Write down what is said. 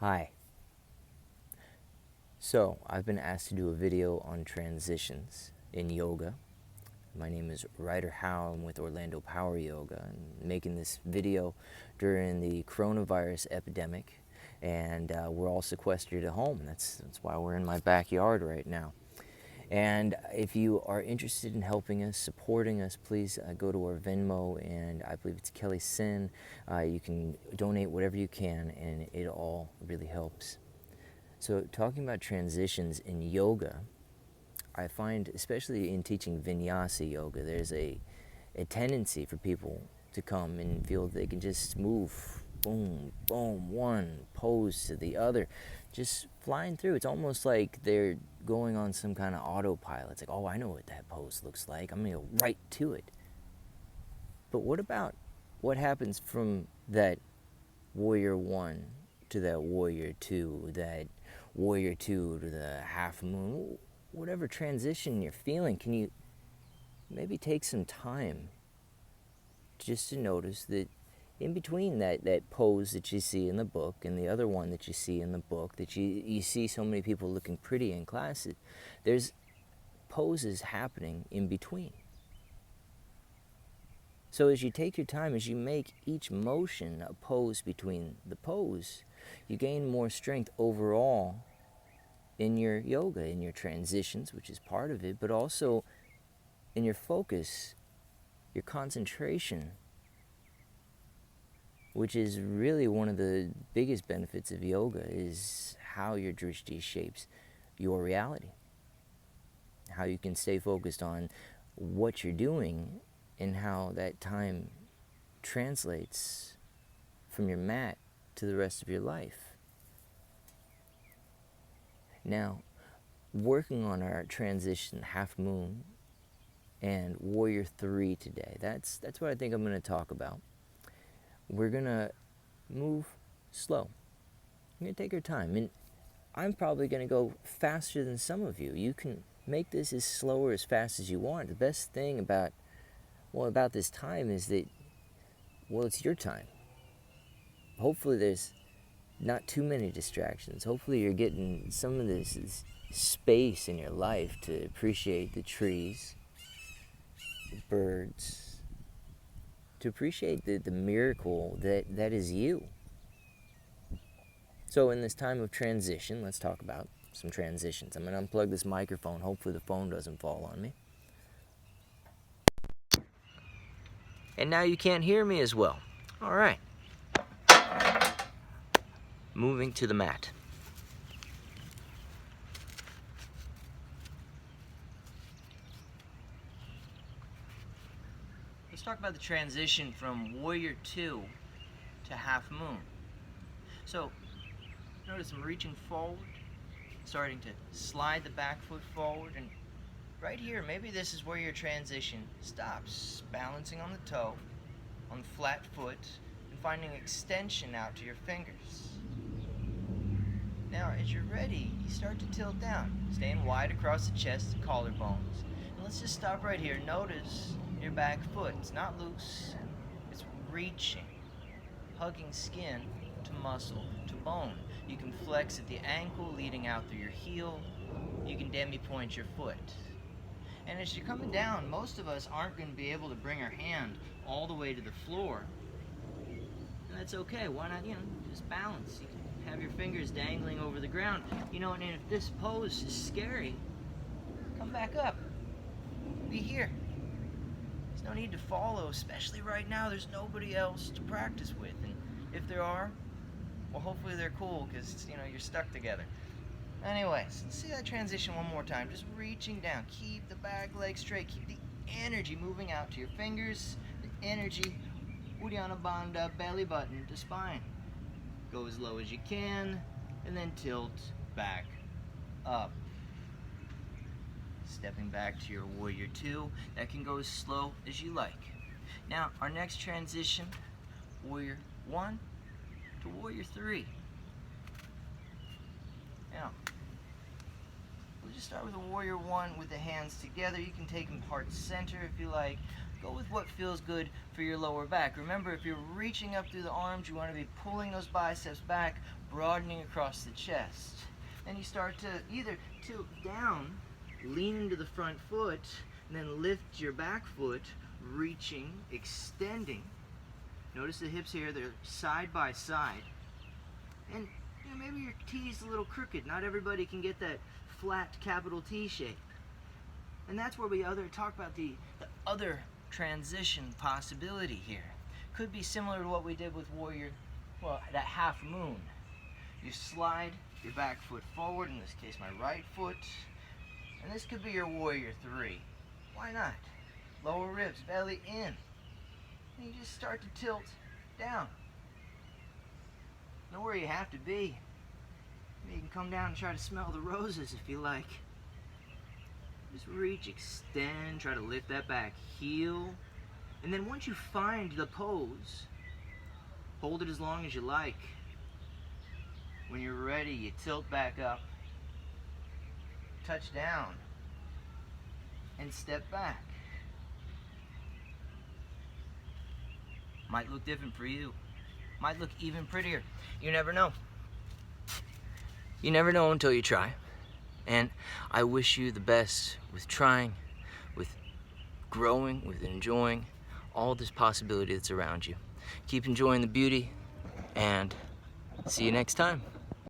Hi. So, I've been asked to do a video on transitions in yoga. My name is Reider Howe. I'm with Orlando Power Yoga. I'm making this video during the coronavirus epidemic, and we're all sequestered at home. That's why we're in my backyard right now. And if you are interested in helping us, supporting us, please go to our Venmo, and I believe it's Kelly Sin. You can donate whatever you can, and it all really helps. So, talking about transitions in yoga, I find, especially in teaching vinyasa yoga, there's a tendency for people to come and feel they can just move, boom, boom, one pose to the other, just flying through. It's almost like they're going on some kind of autopilot. It's like, oh, I know what that pose looks like. I'm going to go right to it. But what about what happens from that warrior one to that warrior two, that warrior two to the half moon, whatever transition you're feeling? Can you maybe take some time just to notice that in between that pose that you see in the book and the other one that you see in the book, that you see so many people looking pretty in class, there's poses happening in between. So as you take your time, as you make each motion a pose between the pose, you gain more strength overall in your yoga, in your transitions, which is part of it, but also in your focus, your concentration, which is really one of the biggest benefits of yoga, is how your drishti shapes your reality. How you can stay focused on what you're doing and how that time translates from your mat to the rest of your life. Now, working on our transition half moon and warrior 3 today, that's what I think I'm going to talk about. We're going to move slow. We're going to take our time, and I'm probably going to go faster than some of you. You can make this as slow or as fast as you want. The best thing about this time is that, it's your time. Hopefully there's not too many distractions. Hopefully you're getting some of this space in your life to appreciate the trees, the birds, to appreciate the miracle that is you. So in this time of transition, let's talk about some transitions. I'm going to unplug this microphone. Hopefully the phone doesn't fall on me. And now you can't hear me as well. All right. Moving to the mat. Let's talk about the transition from warrior 2 to half moon. So, notice I'm reaching forward, starting to slide the back foot forward, and right here, maybe this is where your transition stops, balancing on the toe, on the flat foot, and finding extension out to your fingers. Now, as you're ready, you start to tilt down, staying wide across the chest and collarbones. And let's just stop right here. Notice your back foot. It's not loose. It's reaching, hugging skin to muscle to bone. You can flex at the ankle, leading out through your heel. You can demi-point your foot. And as you're coming down, most of us aren't going to be able to bring our hand all the way to the floor. And that's okay. Why not, just balance. You can have your fingers dangling over the ground. And if this pose is scary, come back up. Be here. There's no need to follow, especially right now. There's nobody else to practice with. And if there are, well, hopefully they're cool, because, you're stuck together. Anyways, let's see that transition one more time. Just reaching down. Keep the back leg straight. Keep the energy moving out to your fingers. The energy, Uddiyana Bandha, belly button to spine. Go as low as you can, and then tilt back up. Stepping back to your warrior 2. That can go as slow as you like. Now, our next transition, warrior 1 to warrior 3. Now, we'll just start with a warrior 1 with the hands together. You can take them heart center if you like. go with what feels good for your lower back. Remember, if you're reaching up through the arms, you want to be pulling those biceps back, broadening across the chest. Then you start to either tilt down, lean into the front foot, and then lift your back foot, reaching, extending. Notice the hips here, they're side by side. And maybe your T is a little crooked. Not everybody can get that flat capital T shape. And that's where we talk about the other transition possibility here. Could be similar to what we did with that half moon. You slide your back foot forward, in this case my right foot, and this could be your warrior 3. Why not? Lower ribs, belly in. And you just start to tilt down. Know where you have to be. You can come down and try to smell the roses if you like. Just reach, extend, try to lift that back heel. And then once you find the pose, hold it as long as you like. When you're ready, you tilt back up, touch down, and step back. Might look different for you. Might look even prettier. You never know. You never know until you try. And I wish you the best with trying, with growing, with enjoying all this possibility that's around you. Keep enjoying the beauty, and see you next time.